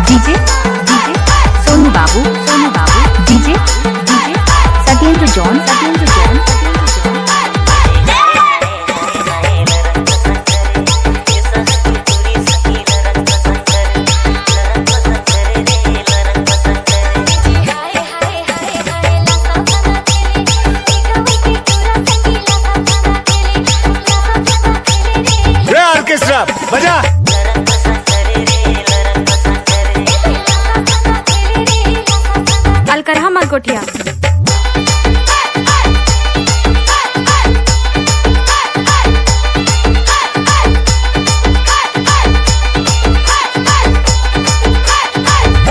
DJ Sonu बाबू DJ Satyendra John orchestra बजा। अलकरहा मलकोटिया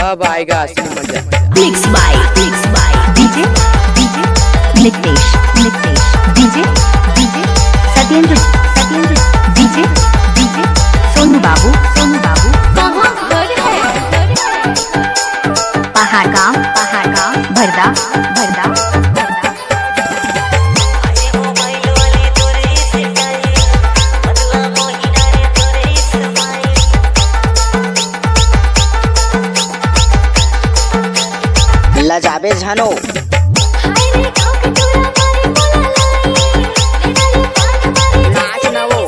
अब आएगा असली मजा। Mix by DJ Nitesh DJ Satyendra DJ Sonu Babu पहाड़ गाँव भरदा लजाबे जानो नाच ना वो।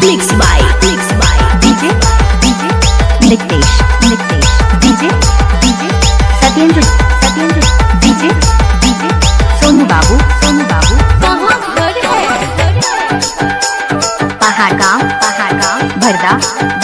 Mix by DJ Nitesh DJ Satyendra DJ Sonu Babu पहाड़ गाँव भरदा